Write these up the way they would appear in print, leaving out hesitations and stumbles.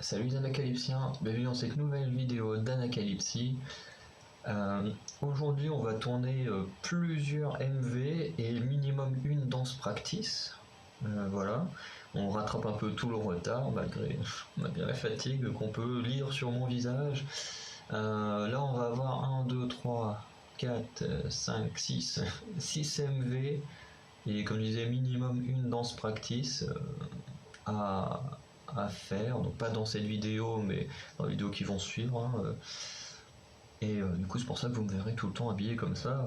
Salut les Anacalypsiens, bienvenue dans cette nouvelle vidéo d'Anacalypsie. Aujourd'hui on va tourner plusieurs MV et minimum une danse practice. Voilà, on rattrape un peu tout le retard malgré la fatigue qu'on peut lire sur mon visage. Là on va avoir 1, 2, 3, 4, 5, 6 MV et comme je disais minimum une danse practice à faire, donc pas dans cette vidéo mais dans les vidéos qui vont suivre hein. Et du coup c'est pour ça que vous me verrez tout le temps habillé comme ça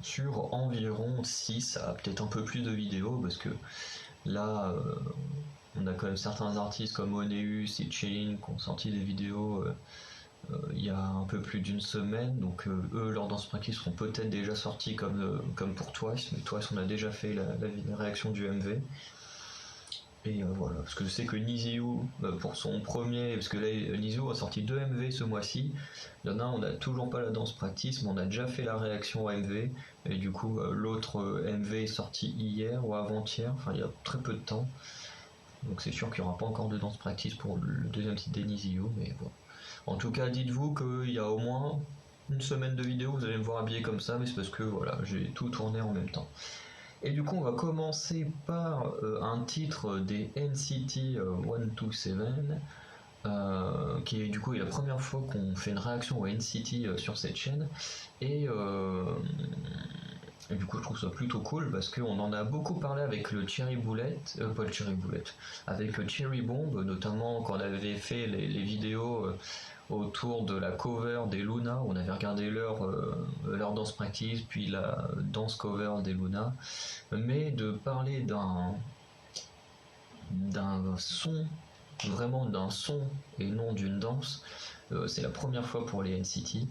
sur environ 6 à peut-être un peu plus de vidéos, parce que là on a quand même certains artistes comme Oneus et Chilling qui ont sorti des vidéos il y a un peu plus d'une semaine, donc eux leurs danse practice seront peut-être déjà sortis comme pour Twice, mais Twice on a déjà fait la réaction du MV. Et voilà, parce que je sais que Niziu, pour son premier, parce que là Niziu a sorti 2 MV ce mois-ci, il y en a un, on n'a toujours pas la danse practice, mais on a déjà fait la réaction au MV, et du coup l'autre MV est sorti hier ou avant-hier, enfin il y a très peu de temps, donc c'est sûr qu'il n'y aura pas encore de danse practice pour le deuxième titre des Niziu, mais bon. En tout cas, dites-vous qu'il y a au moins une semaine de vidéo, vous allez me voir habillé comme ça, mais c'est parce que voilà, j'ai tout tourné en même temps. Et du coup, on va commencer par un titre des NCT 127, qui est du coup la première fois qu'on fait une réaction au NCT sur cette chaîne. Et du coup, je trouve ça plutôt cool parce qu'on en a beaucoup parlé avec le Cherry Bullet, pas le Cherry Bullet, avec le Cherry Bomb, notamment quand on avait fait les vidéos autour de la cover des Luna. On avait regardé leur danse practice, puis la danse cover des Luna. Mais de parler d'un son, vraiment d'un son et non d'une danse, c'est la première fois pour les NCT.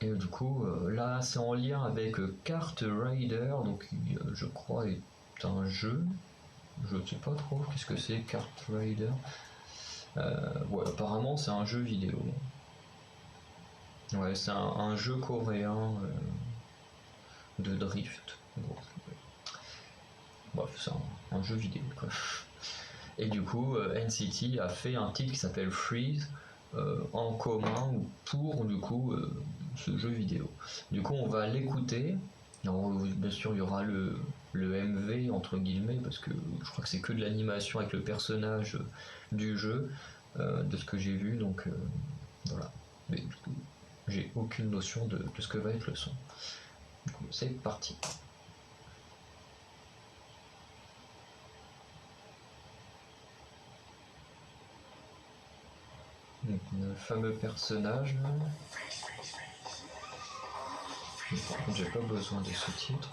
Et du coup, là, c'est en lien avec Kart Rider, donc je crois est un jeu. Je ne sais pas trop qu'est-ce que c'est Kart Rider. Ouais, apparemment c'est un jeu vidéo. Ouais, c'est un jeu coréen de drift. Bon. Bref, c'est un jeu vidéo quoi. Et du coup, NCT a fait un titre qui s'appelle Freeze en commun pour du coup ce jeu vidéo. Du coup, on va l'écouter. Alors, bien sûr, il y aura le MV entre guillemets, parce que je crois que c'est que de l'animation avec le personnage du jeu, de ce que j'ai vu. Donc voilà. Mais du coup, j'ai aucune notion de ce que va être le son. Du coup, c'est parti. Donc, le fameux personnage. Mais par contre, j'ai pas besoin de ce titre.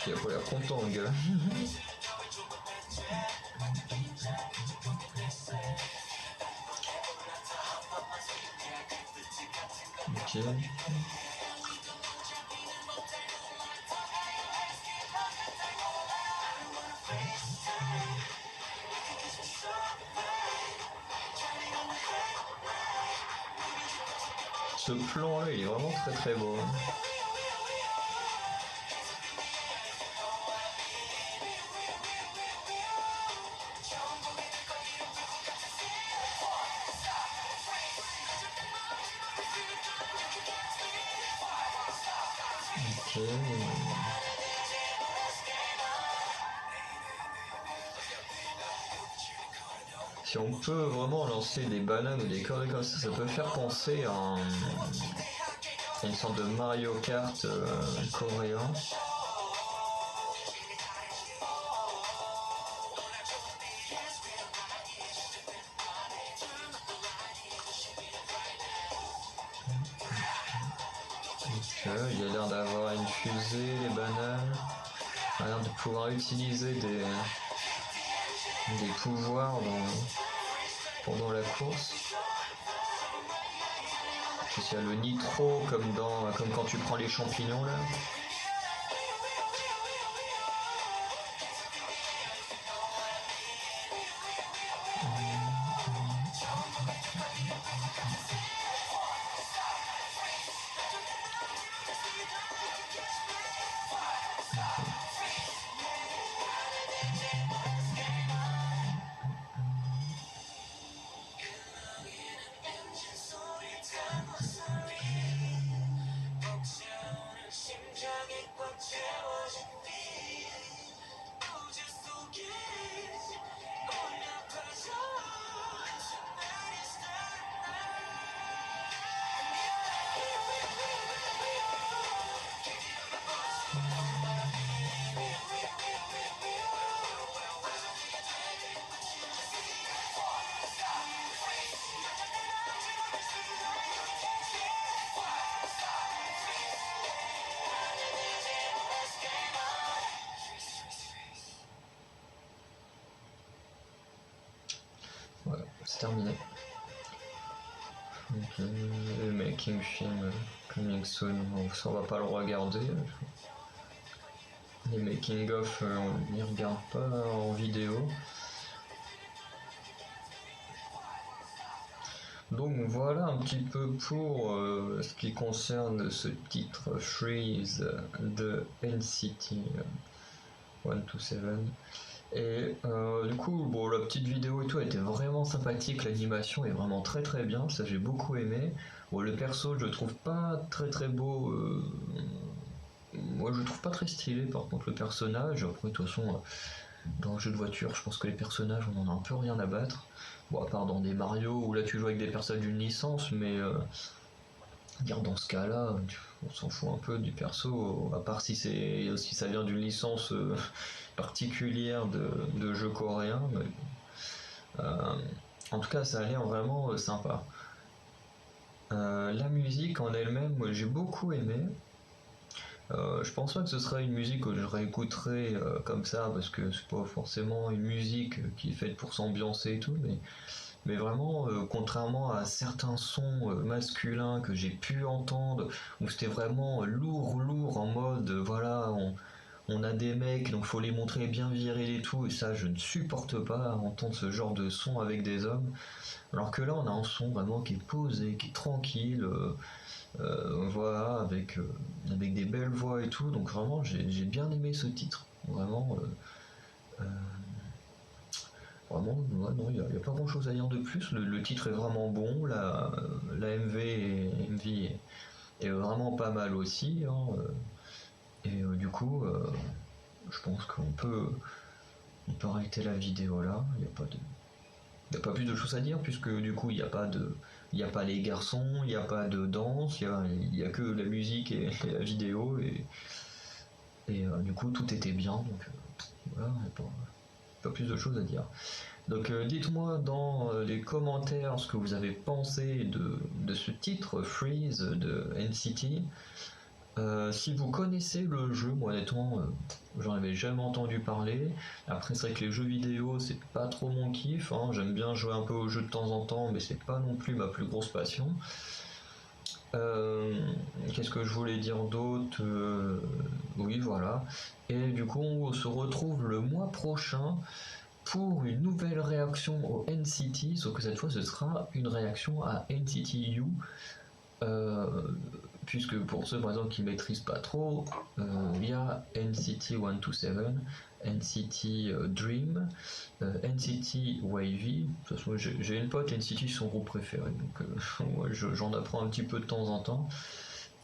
Il a pas l'air content, le gars. Ok. Ce plan là il est vraiment très très beau. Ok. Si on peut vraiment lancer des bananes ou des conneries comme ça peut faire penser à une sorte de Mario Kart coréen. Il a l'air d'avoir une fusée, les bananes. Il a l'air de pouvoir utiliser des pouvoirs pendant la course. Il y a le nitro comme quand tu prends les champignons là. Voilà, c'est terminé. Ok, making film coming soon, ça on va pas le regarder. Les making of, on n'y regarde pas en vidéo. Donc voilà un petit peu pour ce qui concerne ce titre Freeze de NCT 127. Et du coup, bon, la petite vidéo et tout était vraiment sympathique, l'animation est vraiment très très bien, ça j'ai beaucoup aimé. Bon, le perso, je le trouve pas très très beau. Moi, je le trouve pas très stylé, par contre, le personnage. Après, de toute façon, dans le jeu de voiture, je pense que les personnages, on en a un peu rien à battre. Bon, à part dans des Mario où là tu joues avec des personnes d'une licence, mais dire dans ce cas-là, on s'en fout un peu du perso, à part si ça vient d'une licence particulière de jeux coréens. Mais, en tout cas, ça a l'air vraiment sympa. La musique en elle-même, moi j'ai beaucoup aimé. Je pense pas que ce sera une musique que je réécouterai comme ça parce que c'est pas forcément une musique qui est faite pour s'ambiancer et tout, mais vraiment, contrairement à certains sons masculins que j'ai pu entendre, où c'était vraiment lourd en mode voilà, on a des mecs donc faut les montrer bien virils et tout, et ça je ne supporte pas entendre ce genre de son avec des hommes. Alors que là on a un son vraiment qui est posé, qui est tranquille. Voilà, avec des belles voix et tout, donc vraiment j'ai bien aimé ce titre. Vraiment, vraiment ouais, non, il n'y a pas grand chose à dire de plus. Le titre est vraiment bon, la MV est vraiment pas mal aussi. Hein, et du coup, je pense on peut arrêter la vidéo là. Il n'y a pas plus de choses à dire puisque du coup il y a pas les garçons, il n'y a pas de danse, il y a que la musique et la vidéo et du coup tout était bien donc voilà, il n'y a pas plus de choses à dire. Donc dites-moi dans les commentaires ce que vous avez pensé de ce titre Freeze de NCT. Si vous connaissez le jeu, moi honnêtement, j'en avais jamais entendu parler. Après, c'est vrai que les jeux vidéo, c'est pas trop mon kiff. Hein. J'aime bien jouer un peu aux jeux de temps en temps, mais c'est pas non plus ma plus grosse passion. Qu'est-ce que je voulais dire d'autre Oui, voilà. Et du coup, on se retrouve le mois prochain pour une nouvelle réaction au NCT, sauf que cette fois, ce sera une réaction à NCT U. Euh, Puisque pour ceux par exemple qui maîtrisent pas trop, il y a NCT 127, NCT Dream, NCT Wavy. De toute façon, j'ai une pote NCT, son groupe préféré, donc moi, j'en apprends un petit peu de temps en temps.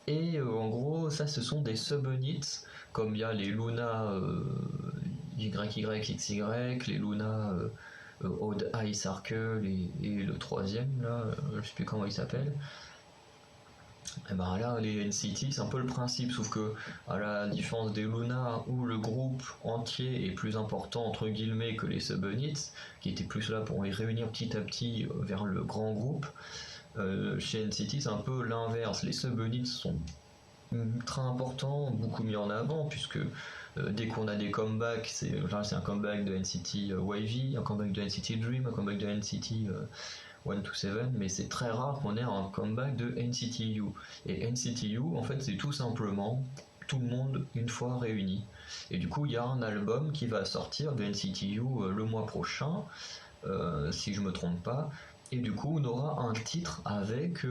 Et en gros, ça, ce sont des subunits, comme il y a les Luna YYXY, les Luna Odd Eye Circle et le troisième, là, je sais plus comment il s'appelle. Et ben là, les NCT, c'est un peu le principe, sauf que à la différence des Luna, où le groupe entier est plus important entre guillemets que les subunits, qui étaient plus là pour les réunir petit à petit vers le grand groupe, chez NCT c'est un peu l'inverse. Les subunits sont ultra importants, beaucoup mis en avant, puisque dès qu'on a des comebacks, c'est un comeback de NCT Wavy, un comeback de NCT Dream, un comeback de NCT 127, mais c'est très rare qu'on ait un comeback de NCT U. Et NCT U, en fait, c'est tout simplement tout le monde une fois réuni. Et du coup, il y a un album qui va sortir de NCT U le mois prochain, si je me trompe pas. Et du coup, on aura un titre avec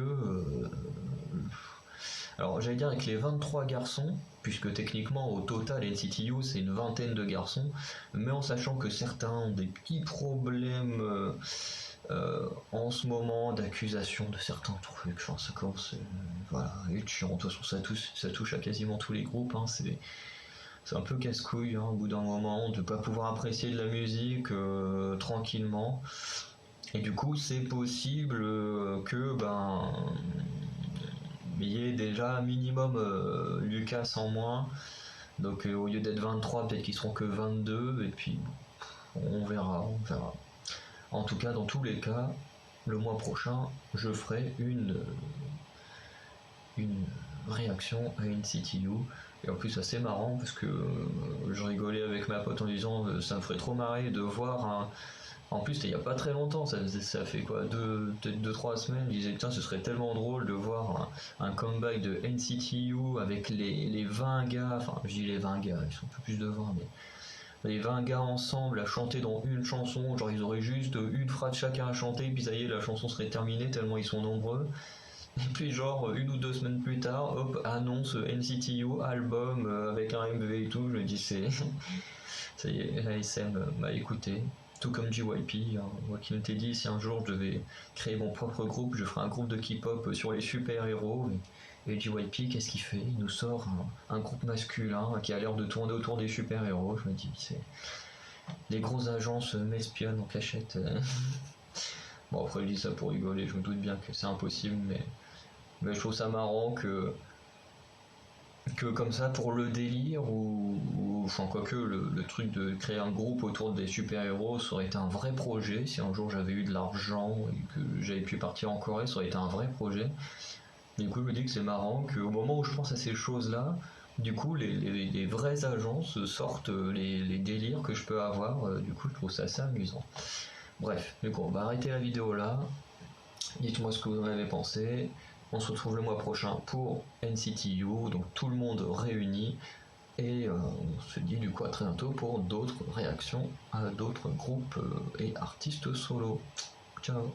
alors j'allais dire avec les 23 garçons, puisque techniquement au total NCT U c'est une vingtaine de garçons, mais en sachant que certains ont des petits problèmes en ce moment d'accusation de certains trucs, enfin ça commence, voilà, et chiant, de toute façon ça touche à quasiment tous les groupes, hein, c'est un peu casse-couille hein, au bout d'un moment de ne pas pouvoir apprécier de la musique tranquillement. Et du coup, c'est possible que il y ait déjà un minimum Lucas en moins. Donc au lieu d'être 23, peut-être qu'ils seront que 22. Et puis on verra. En tout cas, dans tous les cas, le mois prochain, je ferai une réaction à NCT U. Et en plus, c'est marrant parce que je rigolais avec ma pote en disant ça me ferait trop marrer de voir En plus, c'était il y a pas très longtemps, ça fait quoi, peut-être 2-3 semaines, je disais tiens, ce serait tellement drôle de voir un comeback de NCTU avec les 20 gars, enfin je dis les 20 gars, ils sont un peu plus de 20, mais les 20 gars ensemble à chanter dans une chanson, genre ils auraient juste une phrase chacun à chanter, puis ça y est, la chanson serait terminée tellement ils sont nombreux. Et puis genre 1 ou 2 semaines plus tard, hop, annonce NCTU, album avec un MV et tout, je me dis ça y est, la SM m'a écouté. Tout comme JYP, hein. Moi qui m'étais dit si un jour je devais créer mon propre groupe, je ferais un groupe de K-pop sur les super-héros. Et JYP, qu'est-ce qu'il fait? Il nous sort un groupe masculin qui a l'air de tourner autour des super-héros. Je me dis, les grosses agences m'espionnent en cachette. Bon, après, je dis ça pour rigoler, je me doute bien que c'est impossible, mais je trouve ça marrant que comme ça, pour le délire, enfin, quoique le truc de créer un groupe autour des super-héros, ça aurait été un vrai projet. Si un jour j'avais eu de l'argent et que j'avais pu partir en Corée, ça aurait été un vrai projet. Du coup, je me dis que c'est marrant qu'au moment où je pense à ces choses-là, du coup, les vraies agences sortent les délires que je peux avoir. Du coup, je trouve ça assez amusant. Bref, du coup, on va arrêter la vidéo là. Dites-moi ce que vous en avez pensé. On se retrouve le mois prochain pour NCTU, donc tout le monde réuni. Et on se dit du coup à très bientôt pour d'autres réactions à d'autres groupes et artistes solo. Ciao.